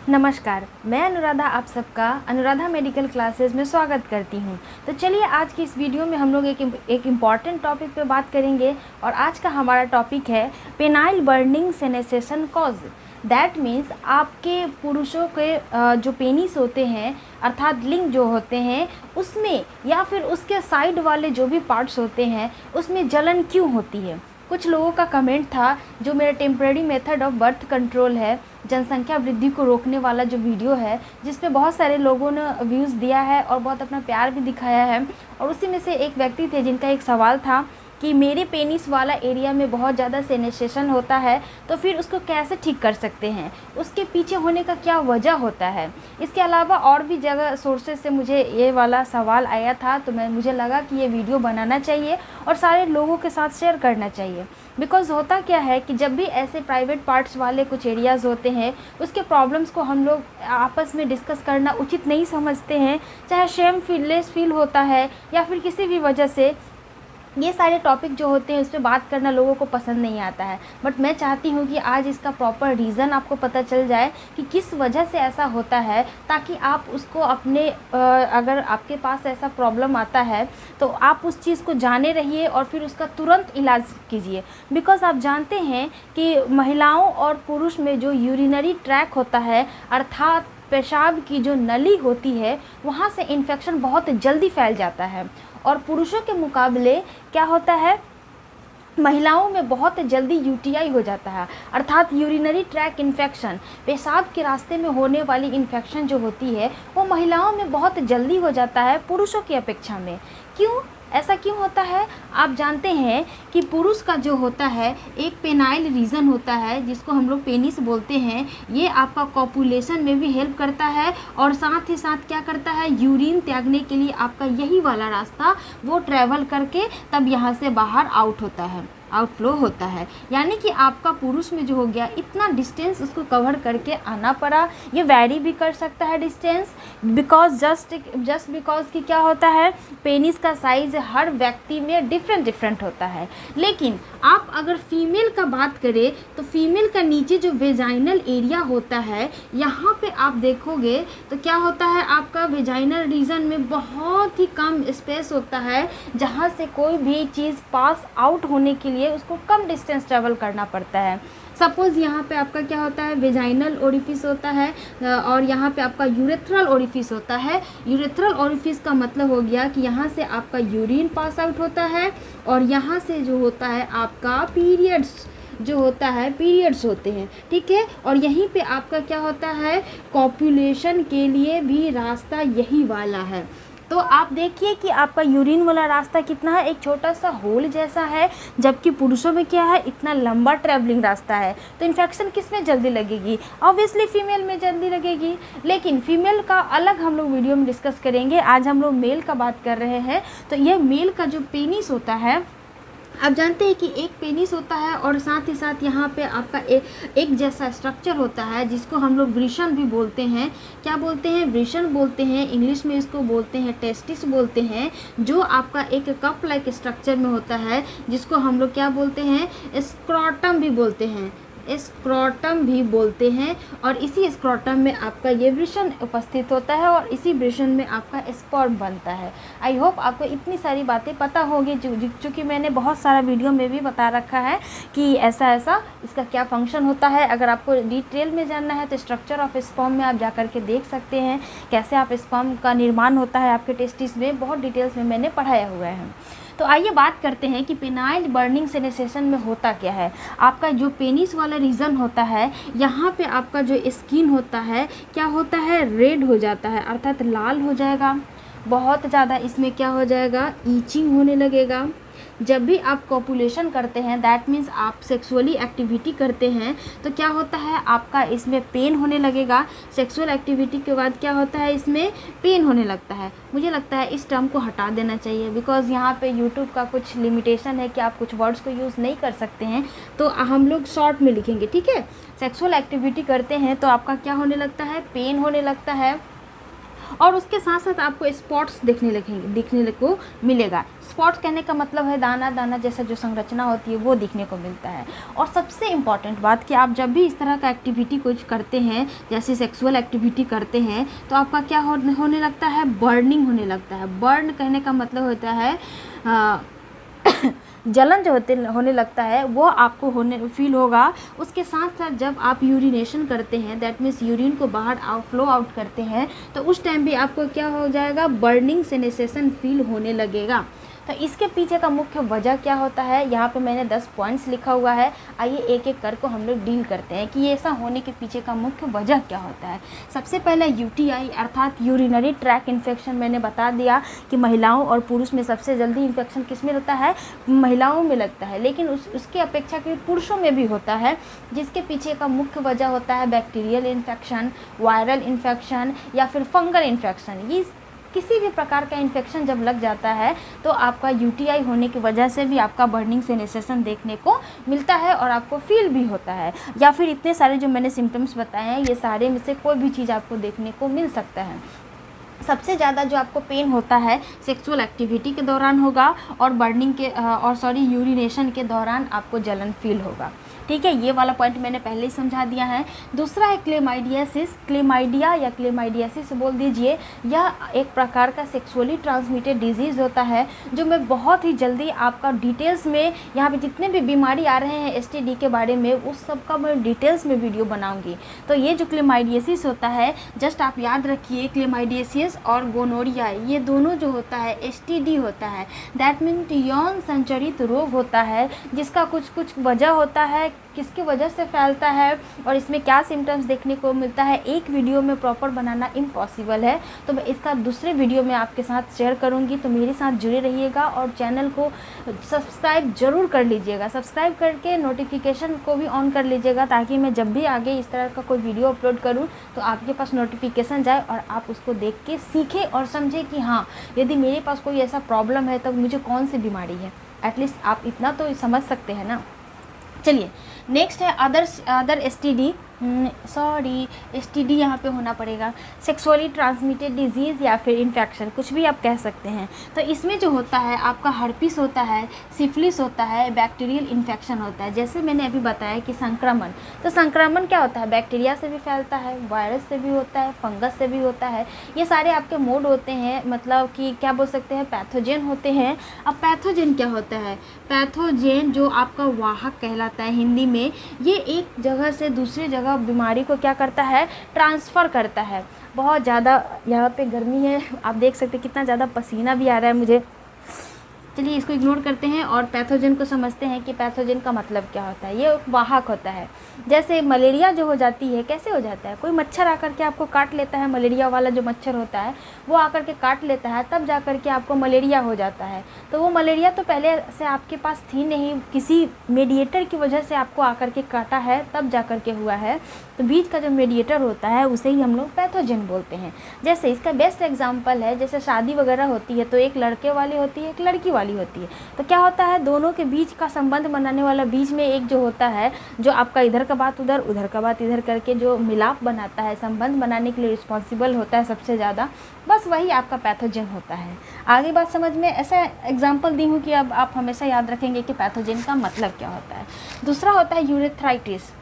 नमस्कार, मैं अनुराधा आप सबका अनुराधा मेडिकल क्लासेस में स्वागत करती हूं। तो चलिए आज की इस वीडियो में हम लोग एक इम्पॉर्टेंट टॉपिक पे बात करेंगे और आज का हमारा टॉपिक है penile burning sensation cause. That means आपके पुरुषों के जो पेनिस होते हैं अर्थात लिंग जो होते हैं उसमें या फिर उसके साइड वाले जो भी पार्ट्स होते हैं उसमें जलन क्यों होती है। कुछ लोगों का कमेंट था जो मेरा temporary method of birth control है, जनसंख्या वृद्धि को रोकने वाला जो वीडियो है जिस पे बहुत सारे लोगों ने व्यूज़ दिया है और बहुत अपना प्यार भी दिखाया है। और उसी में से एक व्यक्ति थे जिनका एक सवाल था कि मेरे पेनिस वाला एरिया में बहुत ज़्यादा सेनेसेशन होता है तो फिर उसको कैसे ठीक कर सकते हैं, उसके पीछे होने का क्या वजह होता है। इसके अलावा और भी जगह सोर्सेज से मुझे ये वाला सवाल आया था तो मुझे लगा कि ये वीडियो बनाना चाहिए और सारे लोगों के साथ शेयर करना चाहिए। बिकॉज़ होता क्या है कि जब भी ऐसे प्राइवेट पार्ट्स वाले कुछ एरियाज़ होते हैं उसके प्रॉब्लम्स को हम लोग आपस में डिस्कस करना उचित नहीं समझते हैं, चाहे शेम फीललेस फील होता है या फिर किसी भी वजह से ये सारे टॉपिक जो होते हैं उस पर बात करना लोगों को पसंद नहीं आता है। बट मैं चाहती हूँ कि आज इसका प्रॉपर रीज़न आपको पता चल जाए कि किस वजह से ऐसा होता है, ताकि आप उसको अपने अगर आपके पास ऐसा प्रॉब्लम आता है तो आप उस चीज़ को जाने रहिए और फिर उसका तुरंत इलाज कीजिए। बिकॉज़ आप जानते हैं कि महिलाओं और पुरुष में जो यूरिनरी ट्रैक होता है अर्थात पेशाब की जो नली होती है वहाँ से इन्फेक्शन बहुत जल्दी फैल जाता है और पुरुषों के मुकाबले क्या होता है महिलाओं में बहुत जल्दी यूटीआई हो जाता है अर्थात यूरिनरी ट्रैक इन्फेक्शन, पेशाब के रास्ते में होने वाली इन्फेक्शन जो होती है वो महिलाओं में बहुत जल्दी हो जाता है पुरुषों की अपेक्षा में। क्यों ऐसा क्यों होता है? आप जानते हैं कि पुरुष का जो होता है एक पेनाइल रीजन होता है जिसको हम लोग पेनिस बोलते हैं। ये आपका कॉपुलेशन में भी हेल्प करता है और साथ ही साथ क्या करता है, यूरिन त्यागने के लिए आपका यही वाला रास्ता वो ट्रैवल करके तब यहाँ से बाहर आउट होता है, आउटफ्लो होता है। यानी कि आपका पुरुष में जो हो गया इतना डिस्टेंस उसको कवर करके आना पड़ा। ये वैरी भी कर सकता है डिस्टेंस बिकॉज जस्ट बिकॉज कि क्या होता है पेनिस का साइज़ हर व्यक्ति में डिफरेंट होता है। लेकिन आप अगर फीमेल का बात करें तो फीमेल का नीचे जो वेजाइनल एरिया होता है यहाँ पे आप देखोगे तो क्या होता है आपका वेजाइनल रीजन में बहुत ही कम स्पेस होता है जहाँ से कोई भी चीज़ पास आउट होने के लिए उसको कम डिस्टेंस ट्रेवल करना पड़ता है। सपोज़ यहाँ पे आपका क्या होता है वेजाइनल ओरिफिस होता है और यहाँ पे आपका यूरेथ्रल ओरिफिस होता है। यूरेथ्रल ओरिफिस का मतलब हो गया कि यहाँ से आपका यूरिन पास आउट होता है और यहाँ से जो होता है आपका पीरियड्स जो होता है पीरियड्स होते हैं, ठीक है। और यहीं पे आपका क्या होता है कॉपुलेशन के लिए भी रास्ता यही वाला है। तो आप देखिए कि आपका यूरिन वाला रास्ता कितना है, एक छोटा सा होल जैसा है, जबकि पुरुषों में क्या है इतना लंबा ट्रैवलिंग रास्ता है। तो इन्फेक्शन किस में जल्दी लगेगी? ऑब्वियसली फीमेल में जल्दी लगेगी। लेकिन फीमेल का अलग हम लोग वीडियो में डिस्कस करेंगे, आज हम लोग मेल का बात कर रहे हैं। तो ये मेल का जो पेनिस होता है आप जानते हैं कि एक पेनिस होता है और साथ ही साथ यहाँ पे आपका एक जैसा स्ट्रक्चर होता है जिसको हम लोग वृषण भी बोलते हैं। क्या बोलते हैं? वृषण बोलते हैं, इंग्लिश में इसको बोलते हैं टेस्टिस बोलते हैं, जो आपका एक कप लाइक स्ट्रक्चर में होता है जिसको हम लोग क्या बोलते हैं स्क्रोटम भी बोलते हैं, स्क्रोटम भी बोलते हैं। और इसी स्क्रोटम में आपका ये वृषण उपस्थित होता है और इसी वृषण में आपका स्पर्म बनता है। आई होप आपको इतनी सारी बातें पता होगी चूँकि मैंने बहुत सारा वीडियो में भी बता रखा है कि ऐसा इसका क्या फंक्शन होता है। अगर आपको डिटेल में जानना है तो स्ट्रक्चर ऑफ स्पर्म में आप जा कर के देख सकते हैं कैसे आप स्पर्म का निर्माण होता है आपके टेस्टिस में, बहुत डिटेल्स में मैंने पढ़ाया हुआ है। तो आइए बात करते हैं कि पेनाइल बर्निंग सेनेसेशन में होता क्या है। आपका जो पेनिस वाला रीजन होता है यहाँ पे आपका जो स्किन होता है क्या होता है रेड हो जाता है अर्थात लाल हो जाएगा, बहुत ज़्यादा इसमें क्या हो जाएगा ईचिंग होने लगेगा। जब भी आप कॉपुलेशन करते हैं दैट मीन्स आप सेक्सुअली एक्टिविटी करते हैं तो क्या होता है आपका इसमें पेन होने लगेगा। सेक्सुअल एक्टिविटी के बाद क्या होता है इसमें पेन होने लगता है। मुझे लगता है इस टर्म को हटा देना चाहिए बिकॉज़ यहाँ पे यूट्यूब का कुछ लिमिटेशन है कि आप कुछ वर्ड्स को यूज़ नहीं कर सकते हैं, तो हम लोग शॉर्ट में लिखेंगे, ठीक है। सेक्सुअल एक्टिविटी करते हैं तो आपका क्या होने लगता है पेन होने लगता है और उसके साथ साथ आपको स्पॉट्स दिखने को मिलेगा। स्पॉट्स कहने का मतलब है दाना दाना जैसा जो संरचना होती है वो दिखने को मिलता है। और सबसे इम्पॉर्टेंट बात कि आप जब भी इस तरह का एक्टिविटी कुछ करते हैं, जैसे सेक्सुअल एक्टिविटी करते हैं, तो आपका क्या होने लगता है, बर्निंग होने लगता है। बर्न कहने का मतलब होता है जलन जो होने लगता है वो आपको फील होगा। उसके साथ साथ जब आप यूरिनेशन करते हैं, दैट मीन्स यूरिन को बाहर फ्लो आउट करते हैं, तो उस टाइम भी आपको क्या हो जाएगा, बर्निंग सेंसेशन फील होने लगेगा। तो इसके पीछे का मुख्य वजह क्या होता है, यहाँ पे मैंने 10 पॉइंट्स लिखा हुआ है। आइए एक एक कर को हम लोग डील करते हैं कि ये ऐसा होने के पीछे का मुख्य वजह क्या होता है। सबसे पहले यूटीआई अर्थात यूरिनरी ट्रैक इन्फेक्शन। मैंने बता दिया कि महिलाओं और पुरुष में सबसे जल्दी इन्फेक्शन किस में होता है, महिलाओं में लगता है, लेकिन उसकी अपेक्षा के पुरुषों में भी होता है। जिसके पीछे का मुख्य वजह होता है बैक्टीरियल इन्फेक्शन, वायरल इन्फेक्शन या फिर फंगल इन्फेक्शन। ये किसी भी प्रकार का इन्फेक्शन जब लग जाता है तो आपका यूटीआई होने की वजह से भी आपका बर्निंग सेंसेशन देखने को मिलता है और आपको फील भी होता है। या फिर इतने सारे जो मैंने सिम्टम्स बताए हैं, ये सारे में से कोई भी चीज़ आपको देखने को मिल सकता है। सबसे ज़्यादा जो आपको पेन होता है सेक्सुअल एक्टिविटी के दौरान होगा और यूरिनेशन के दौरान आपको जलन फील होगा। ठीक है, ये वाला पॉइंट मैंने पहले ही समझा दिया है। दूसरा है क्लेमाइडियासिस, क्लेमाइडिया या क्लेमाइडियासिस बोल दीजिए। यह एक प्रकार का सेक्सुअली ट्रांसमिटेड डिजीज़ होता है जो मैं बहुत ही जल्दी आपका डिटेल्स में, यहाँ पे जितने भी बीमारी आ रहे हैं एसटीडी के बारे में, उस सब का मैं डिटेल्स में वीडियो बनाऊंगी। तो ये जो क्लेमाइडियासिस होता है, जस्ट आप याद रखिए, क्लेमाइडियासिस और गोनोरिया ये दोनों जो होता है एसटीडी होता है। दैट मीन्स यौन संचरित रोग होता है जिसका कुछ वजह होता है, किसकी वजह से फैलता है और इसमें क्या सिम्टम्स देखने को मिलता है, एक वीडियो में प्रॉपर बनाना इम्पॉसिबल है। तो मैं इसका दूसरे वीडियो में आपके साथ शेयर करूंगी, तो मेरे साथ जुड़े रहिएगा और चैनल को सब्सक्राइब जरूर कर लीजिएगा। सब्सक्राइब करके नोटिफिकेशन को भी ऑन कर लीजिएगा ताकि मैं जब भी आगे इस तरह का कोई वीडियो अपलोड करूँ तो आपके पास नोटिफिकेशन जाए और आप उसको देख के सीखें और समझें कि हाँ, यदि मेरे पास कोई ऐसा प्रॉब्लम है तो मुझे कौन सी बीमारी है। एटलीस्ट आप इतना तो समझ सकते हैं ना। चलिए नेक्स्ट है अदर एसटीडी, एसटीडी यहाँ पे होना पड़ेगा, सेक्सुअली ट्रांसमिटेड डिजीज़ या फिर इन्फेक्शन, कुछ भी आप कह सकते हैं। तो इसमें जो होता है आपका हर्पिस होता है, सिफिलिस होता है, बैक्टीरियल इन्फेक्शन होता है। जैसे मैंने अभी बताया कि संक्रमण, तो संक्रमण क्या होता है, बैक्टीरिया से भी फैलता है, वायरस से भी होता है, फंगस से भी होता है। ये सारे आपके मोड होते हैं, मतलब कि क्या बोल सकते हैं, पैथोजेन होते हैं। अब पैथोजेन क्या होता है, पैथोजेन जो आपका वाहक कहलाता है हिंदी में, ये एक जगह से दूसरी जगह बीमारी को क्या करता है, ट्रांसफ़र करता है। बहुत ज़्यादा यहाँ पे गर्मी है, आप देख सकते हैं कितना ज़्यादा पसीना भी आ रहा है मुझे। चलिए इसको इग्नोर करते हैं और पैथोजन को समझते हैं कि पैथोजन का मतलब क्या होता है। ये एक वाहक होता है। जैसे मलेरिया जो हो जाती है, कैसे हो जाता है, कोई मच्छर आकर के आपको काट लेता है, मलेरिया वाला जो मच्छर होता है वो आकर के काट लेता है, तब जा कर के आपको मलेरिया हो जाता है। तो वो मलेरिया तो पहले से आपके पास थी नहीं, किसी मीडिएटर की वजह से आपको आकर के काटा है, तब जा कर के हुआ है। तो बीच का जो मीडिएटर होता है उसे ही हम लोग पैथोजन बोलते हैं। जैसे इसका बेस्ट एग्जाम्पल है, जैसे शादी वगैरह होती है तो एक लड़के वाली होती है, एक लड़की वाली होती है। तो क्या होता है, दोनों के बीच का संबंध बनाने वाला बीच में एक जो होता है, जो आपका इधर का बात उधर, उधर का बात इधर करके जो मिलाप बनाता है, संबंध बनाने के लिए रिस्पॉन्सिबल होता है सबसे ज़्यादा, बस वही आपका पैथोजन होता है। आगे बात समझ में, ऐसा एग्जाम्पल दी हूँ कि अब आप हमेशा याद रखेंगे कि पैथोजन का मतलब क्या होता है। दूसरा होता है यूरेथ्राइटिस,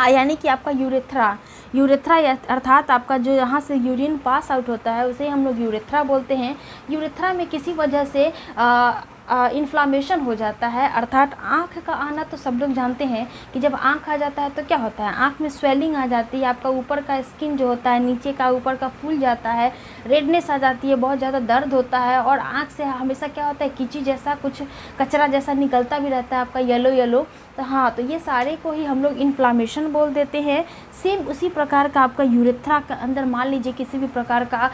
यानी कि आपका यूरेथ्रा अर्थात आपका जो यहाँ से यूरिन पास आउट होता है उसे हम लोग यूरेथ्रा बोलते हैं। यूरेथ्रा में किसी वजह से इन्फ्लामेशन हो जाता है, अर्थात आँख का आना तो सब लोग जानते हैं कि जब आँख आ जाता है तो क्या होता है, आँख में स्वेलिंग आ जाती है, आपका ऊपर का स्किन जो होता है नीचे का ऊपर का फूल जाता है, रेडनेस आ जाती है, बहुत ज़्यादा दर्द होता है और आँख से हमेशा क्या होता है, कीची जैसा कुछ कचरा जैसा निकलता भी रहता है आपका येलो। तो हाँ, तो ये सारे को ही हम लोग इन्फ्लामेशन बोल देते हैं। सेम उसी प्रकार का आपका यूरेथ्रा के अंदर मान लीजिए किसी भी प्रकार का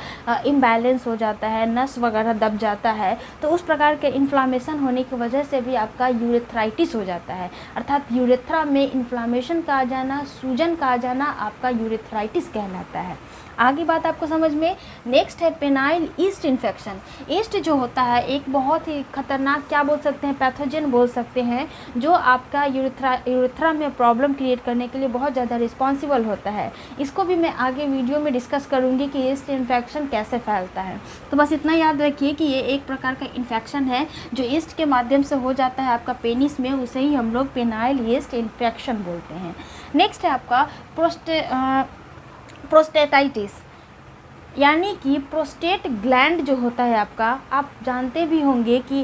इम्बैलेंस हो जाता है, नस वगैरह दब जाता है, तो उस प्रकार के इन्फ्लामेशन होने की वजह से भी आपका यूरेथ्राइटिस हो जाता है, अर्थात यूरेथ्रा में इन्फ्लामेशन का आ जाना, सूजन का आ जाना आपका यूरेथ्राइटिस कहलाता है। आगे बात आपको समझ में। नेक्स्ट है पेनाइल ईस्ट इन्फेक्शन। ईस्ट जो होता है एक बहुत ही खतरनाक, क्या बोल सकते हैं, पैथोजन बोल सकते हैं, जो आपका यूरेथ्रा में प्रॉब्लम क्रिएट करने के लिए बहुत ज़्यादा रिस्पॉन्सिबल होता है। इसको भी मैं आगे वीडियो में डिस्कस करूँगी कि ईस्ट इन्फेक्शन कैसे फैलता है। तो बस इतना याद रखिए कि ये एक प्रकार का इन्फेक्शन है जो ईस्ट के माध्यम से हो जाता है आपका पेनिस में, उसे ही हम लोग पेनाइल ईस्ट इन्फेक्शन बोलते हैं। नेक्स्ट है आपका प्रोस्टेटाइटिस, यानी कि प्रोस्टेट ग्लैंड जो होता है आपका, आप जानते भी होंगे कि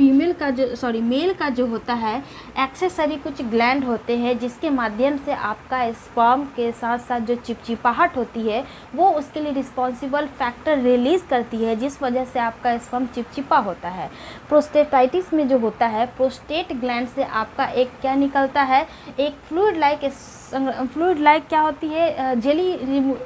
मेल का जो होता है एक्सेसरी कुछ ग्लैंड होते हैं जिसके माध्यम से आपका स्पर्म के साथ साथ जो चिपचिपाहट होती है वो उसके लिए रिस्पॉन्सिबल फैक्टर रिलीज़ करती है, जिस वजह से आपका स्पर्म चिपचिपा होता है। प्रोस्टेटाइटिस में जो होता है प्रोस्टेट ग्लैंड से आपका एक क्या निकलता है, एक फ्लूइड लाइक क्या होती है, जेली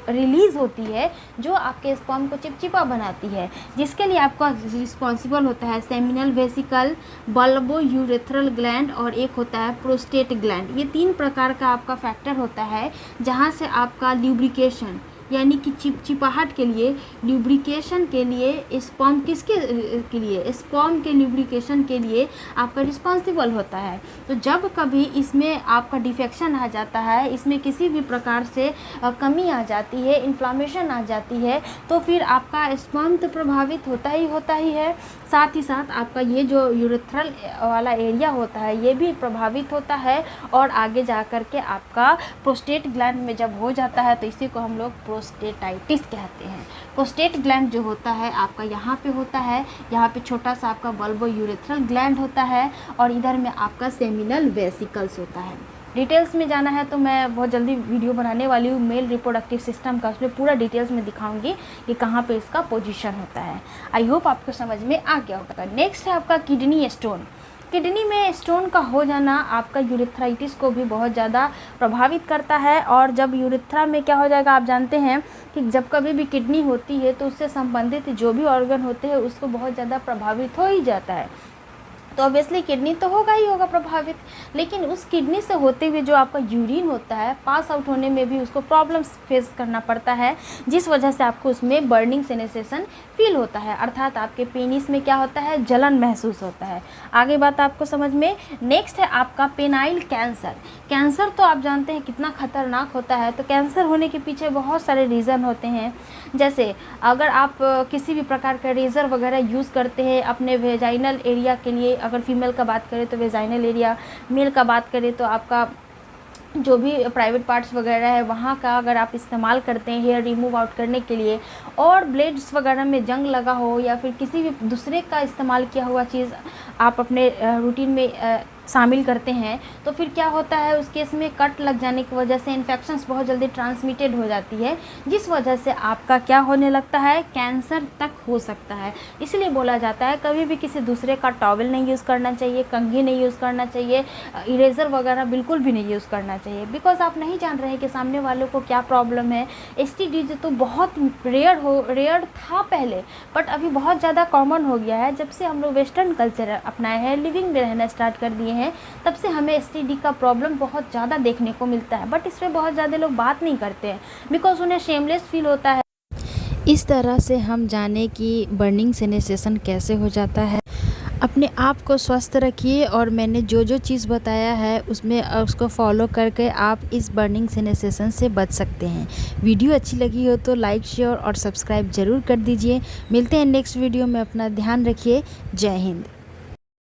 रिलीज़ होती है जो आपके स्पर्म को चिपचिपा बनाती है, जिसके लिए आपका रिस्पॉन्सिबल होता है seminal vesicle, bulbo urethral gland और एक होता है प्रोस्टेट ग्लैंड। ये 3 प्रकार का आपका फैक्टर होता है जहाँ से आपका ल्यूब्रिकेशन यानी कि चिपचिपाहट के लिए, ल्यूब्रिकेशन के लिए, स्पर्म के लिए, स्पर्म के ल्यूब्रिकेशन के लिए आपका रिस्पॉन्सिबल होता है। तो जब कभी इसमें आपका डिफेक्शन आ जाता है, इसमें किसी भी प्रकार से कमी आ जाती है, इन्फ्लामेशन आ जाती है, तो फिर आपका स्पर्म तो प्रभावित होता ही है, साथ ही साथ आपका ये जो यूरेथ्रल वाला एरिया होता है ये भी प्रभावित होता है, और आगे जा कर के आपका प्रोस्टेट ग्लैंड में जब हो जाता है तो इसी को हम लोग प्रोस्टेटाइटिस कहते हैं। प्रोस्टेट ग्लैंड जो होता है आपका यहाँ पे होता है, यहाँ पे छोटा सा आपका बल्बो यूरेथ्रल ग्लैंड होता है और इधर में आपका सेमिनल वेसिकल्स होता है। डिटेल्स में जाना है तो मैं बहुत जल्दी वीडियो बनाने वाली हूँ मेल रिप्रोडक्टिव सिस्टम का, उसमें पूरा डिटेल्स में दिखाऊंगी कि कहाँ पे इसका पोजीशन होता है। आई होप आपको समझ में आ गया होगा। नेक्स्ट है आपका किडनी स्टोन। किडनी में स्टोन का हो जाना आपका यूरेथ्राइटिस को भी बहुत ज़्यादा प्रभावित करता है, और जब यूरेथ्रा में क्या हो जाएगा, आप जानते हैं कि जब कभी भी किडनी होती है तो उससे संबंधित जो भी ऑर्गन होते हैं उसको बहुत ज़्यादा प्रभावित हो ही जाता है। तो ऑब्वियसली किडनी तो होगा ही होगा प्रभावित, लेकिन उस किडनी से होते हुए जो आपका यूरिन होता है पास आउट होने में भी उसको प्रॉब्लम्स फेस करना पड़ता है, जिस वजह से आपको उसमें बर्निंग सेंसेशन फील होता है, अर्थात आपके पेनिस में क्या होता है, जलन महसूस होता है। आगे बात आपको समझ में। नेक्स्ट है आपका पेनाइल कैंसर। कैंसर तो आप जानते हैं कितना खतरनाक होता है, तो कैंसर होने के पीछे बहुत सारे रीज़न होते हैं। जैसे अगर आप किसी भी प्रकार का रेज़र वगैरह यूज़ करते हैं अपने वेजाइनल एरिया के लिए, अगर फीमेल का बात करें तो वेजाइनल एरिया, मेल का बात करें तो आपका जो भी प्राइवेट पार्ट्स वगैरह है वहाँ का अगर आप इस्तेमाल करते हैं हेयर रिमूव आउट करने के लिए, और ब्लेड्स वगैरह में जंग लगा हो या फिर किसी भी दूसरे का इस्तेमाल किया हुआ चीज़ आप अपने रूटीन में शामिल करते हैं, तो फिर क्या होता है, उस केस में कट लग जाने की वजह से इन्फेक्शंस बहुत जल्दी ट्रांसमिटेड हो जाती है, जिस वजह से आपका क्या होने लगता है, कैंसर तक हो सकता है। इसलिए बोला जाता है कभी भी किसी दूसरे का टॉवल नहीं यूज़ करना चाहिए, कंघी नहीं यूज़ करना चाहिए, इरेज़र वगैरह बिल्कुल भी नहीं यूज़ करना चाहिए, बिकॉज आप नहीं जान रहे हैं कि सामने वालों को क्या प्रॉब्लम है। STD तो बहुत रेयर था पहले, बट अभी बहुत ज़्यादा कॉमन हो गया है। जब से हम लोग वेस्टर्न कल्चर अपनाए हैं, लिविंग में रहना स्टार्ट कर दिए हैं, तब से हमें STD का प्रॉब्लम बहुत ज़्यादा देखने को मिलता है, बट इस पर बहुत ज़्यादा लोग बात नहीं करते हैं बिकॉज उन्हें शेमलेस फील होता है। इस तरह से हम जाने कि बर्निंग सेंसेशन कैसे हो जाता है। अपने आप को स्वस्थ रखिए, और मैंने जो जो चीज़ बताया है उसमें उसको फॉलो करके आप इस बर्निंग सेंसेशन से बच सकते हैं। वीडियो अच्छी लगी हो तो लाइक, शेयर और सब्सक्राइब ज़रूर कर दीजिए। मिलते हैं नेक्स्ट वीडियो में। अपना ध्यान रखिए। जय हिंद।